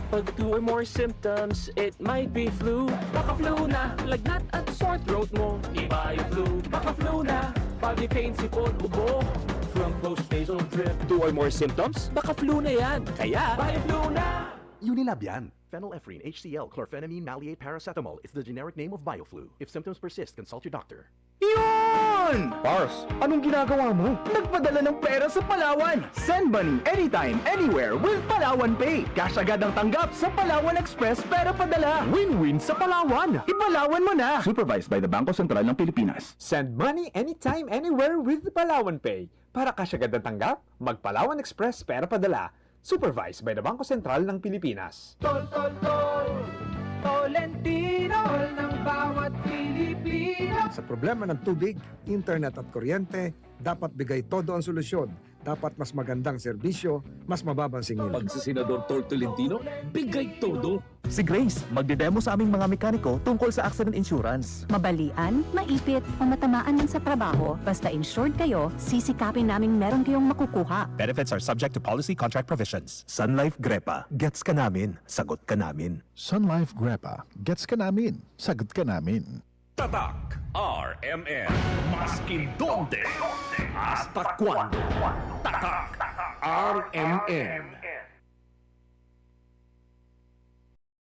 Pag 2 or more symptoms, it might be flu. Baka flu na, lagnat at sore throat mo. Iba yung flu, baka flu na. Body pain, sipon, ubo. From post-nasal drip. 2 or more symptoms? Baka flu na yan. Kaya, baka flu na. Unilab yan. Phenylephrine, HCl, chlorphenamine, maleate, paracetamol is the generic name of BioFlu. If symptoms persist, consult your doctor. Yun! Pars, anong ginagawa mo? Nagpadala ng pera sa Palawan. Send money anytime, anywhere with Palawan Pay. Cash agad ang tanggap sa Palawan Express pera padala. Win-win sa Palawan. Ipalawan mo na. Supervised by the Bangko Sentral ng Pilipinas. Send money anytime, anywhere with Palawan Pay. Para cash agad ang tanggap, mag-Palawan Express pera padala. Supervised by the Bangko Sentral ng Pilipinas. Tol, tol, tol, Tolentino, tol ng bawat Pilipino. Sa problema ng tubig, internet at kuryente, dapat bigay todo ang solusyon. Dapat mas magandang serbisyo, mas mababang singil. Pag si Senador Tol Tolentino, bigay todo. Si Grace, magdedemo sa aming mga mekaniko tungkol sa accident insurance. Mabalian, maipit, o matamaan man sa trabaho, basta insured kayo, sisikapin naming meron kayong makukuha. Benefits are subject to policy contract provisions. Sun Life Grepa, gets ka namin, sagot ka namin. Sun Life Grepa, gets ka namin, sagot ka namin. Tatak RMN. Maskin donde, hasta cuando. Tatak RMN.